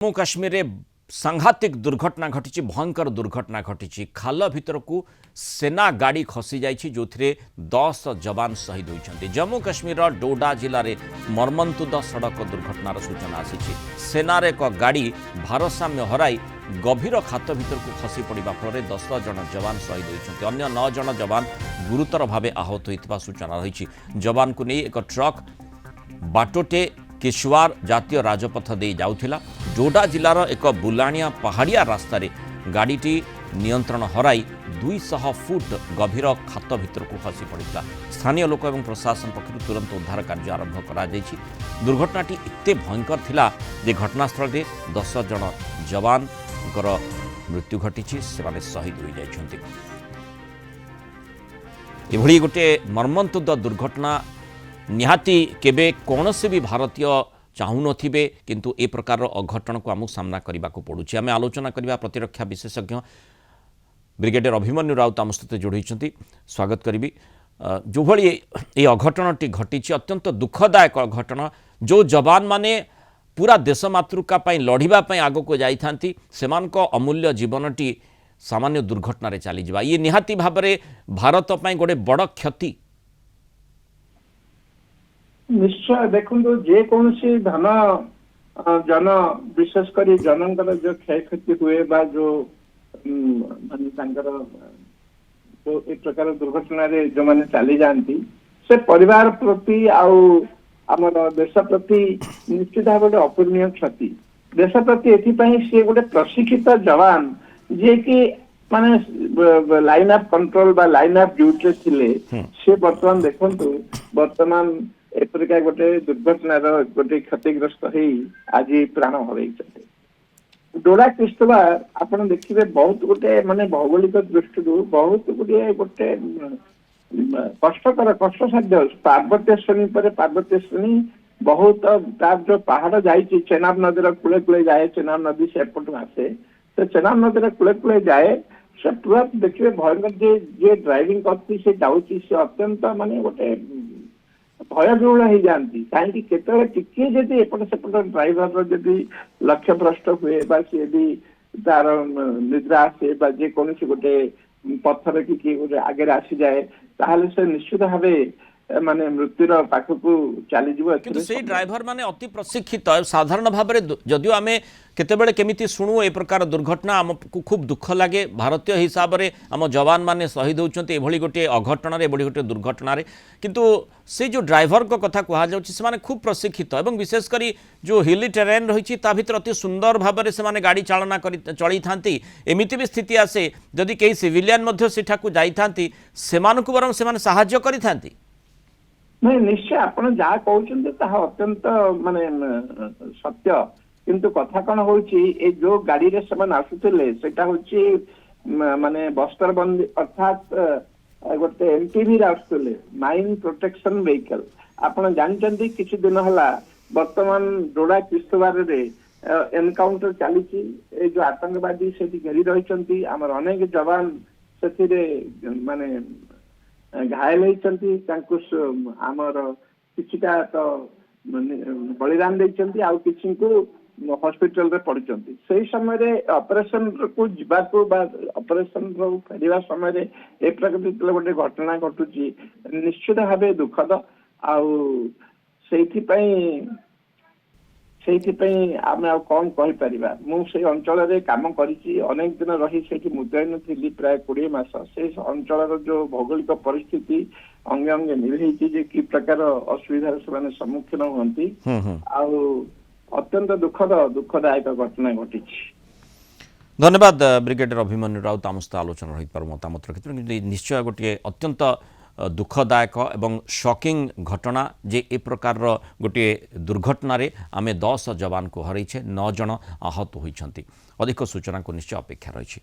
जम्मू काश्मीर में सांघातिक दुर्घटना घटी भयंकर दुर्घटना घटी खाल भीतर को सेना गाड़ी खसी जाइए जो 10 जवान शहीद होती। जम्मू काश्मीर डोडा जिले में मर्मन्तुद सड़क दुर्घटनार सूचना आसी। सेनार एक गाड़ी भारसाम्य हराई गभीर खात भीतर को खसी पड़ा फल 10 जन जवान शहीद होती। अन्य 9 जन जवान गुरुतर भाव आहत होता सूचना रही। जवान को नहीं एक ट्रक बाटोटे किश्वार जातीय राजपथ दे जाउथिला। डोडा जिलार एक बुलाणिया पहाड़िया रास्तार गाड़ीटी नियंत्रण हराई 200 फुट गभीर खात भीतर को खसी पड़ा। स्थानीय लोक और प्रशासन पक्षर तुरंत उद्धार कार्य आरंभ करा जायछि। दुर्घटनाटी एते भयंकर थिला जे घटनास्थल में 10 जन जवान मृत्यु घटी से शहीद हो जाइछन्ति। एभली गोटे मर्मन्तुद दुर्घटना निहाती केबे कौन से भी भारतीय चाहू नथिबे, किंतु ए प्रकार अघटन को आमु सामना करने को पड़ुछि। आमे आलोचना करबा प्रतिरक्षा विशेषज्ञ ब्रिगेडियर अभिमन्यु राउत आम सहित जोड़ी। स्वागत करी। जो भली ये अघटनटी घटी अत्यंत दुखदायक घटना। जो जवान माने पूरा देश मातृका लढ़िबा आग को जाइथांती सेमानक अमूल्य जीवनटी सामान्य दुर्घटना चली जावा ये निहाती भाव में भारत पई गोटे बड़ क्षति। निश्चय देखो जेकोसी धन जन विशेषकर जनकर जो क्षयक्षति हुए बा जो जो एक प्रकार दुर्घटना जो मैंने चली जाती से परिवार प्रति आमर देश प्रति निश्चित भाव गोटे अपूर्णीय क्षति। देश प्रति एथिपाई सी गोटे प्रशिक्षित जवान जे कि माने लाइन ऑफ कंट्रोल बा लाइन ऑफ ड्यूटी थिले से वर्तमान देखंतु वर्तमान एपरिका गोटे दुर्घटनार गोटे क्षतिग्रस्त हो आज प्राण हर। डोडा किश्तवाड़ आपड़ देखिए बहुत गोटे माने भौगोलिक दृष्टि बहुत गुड़े गोटे कष्टकर कष्टसाध्य पार्वत्य श्रेणी पर पार्वत्य श्रेणी बहुत तार जो पहाड़ जाइए चेनाब नदी कूले कूले जाए। चेनाब नदी से एपटू आसे तो चेनाब नदी कूले कूले जाए से पूरा देखिए भयंकर जे ड्राइविंग करती से जाऊँगी से अत्यंत माने गोटे भयजूर्ण हो जाती कहीं केतवे टिके जदि एपट सेपट ड्राइवर जदि लक्ष्य भ्रष्ट हुए सी तार निद्रा आसे जेकोसी गोटे पत्थर कि किए गोटे आगे आसी जाए ताहले से निश्चित भाव माने मृत्युर पाखक चली किंतु से ड्राइवर माने अति प्रशिक्षित साधारण भाव में जदियो आमे केतेबेले केमिति शुणु ए प्रकार दुर्घटना आमको खूब दुख लगे। भारतीय हिसाब से आम जवान माने शहीद होचंती एभली गोटे अघटन एभली गोटे दुर्घटना किंतु से जो ड्राइवर को कथा कहा जाउछि से माने खूब प्रशिक्षित एवं विशेषकर जो हिली टेरेन रही भितर अति सुंदर भाव में से गाड़ी चालना चलई थांती। एमिति भी स्थिति आसे जदि कई सिविलियन मध्य सेठाकु जाई थांती सेमानकु बरं सेमाने सहाय्य करि थांती। नहीं निश्चय आप जहाँ कहते अत्यंत माने सत्य किंतु कथा कौन हो जो गाड़ी रे समान आसुले सेटा होची माने बस्तरबंदी अर्थात गोटे एमटीवी आसुले माइन प्रोटेक्शन व्हीकल। आपण जानते किसी दिन है वर्तमान डोडा किश्तवाड़ रे एनकाउंटर चली जो आतंकवादी से घेरी रही आमर अनेक जवान से माने घायल होती आमर किछिटा तो बलिदान देइचंती आउ किछि को हॉस्पिटल रे पड़चंती। सही समय ऑपरेशन को जीवाको बा ऑपरेशन रो फेरिवा समय रे ए प्रकार गोटे घटना घटुची निश्चित भाव दुखद आउ आम कौन कही परिबा। मु से अंचल रे काम करिछि अनेक दिन रही से मुतयन थी प्राय 20 मास से अंचल जो भौगोलिक परिस्थिति अंगे अंगे निभेची जे कि प्रकार असुविधार से सम्मुखीन होती अत्यंत दुखदायक घटना घटी। धन्यवाद ब्रिगेडियर अभिमन्यु राउत आम सहित आलोचना रही मतामत रखिए। निश्चय गोटे अत्यंत दुखदायक एवं शॉकिंग घटना जे ए प्रकार गोटे दुर्घटना रे आमे 10 जवान को हरैछे 9 जन आहत होइछंती। अधिक सूचना को निश्चय अपेक्षा रही।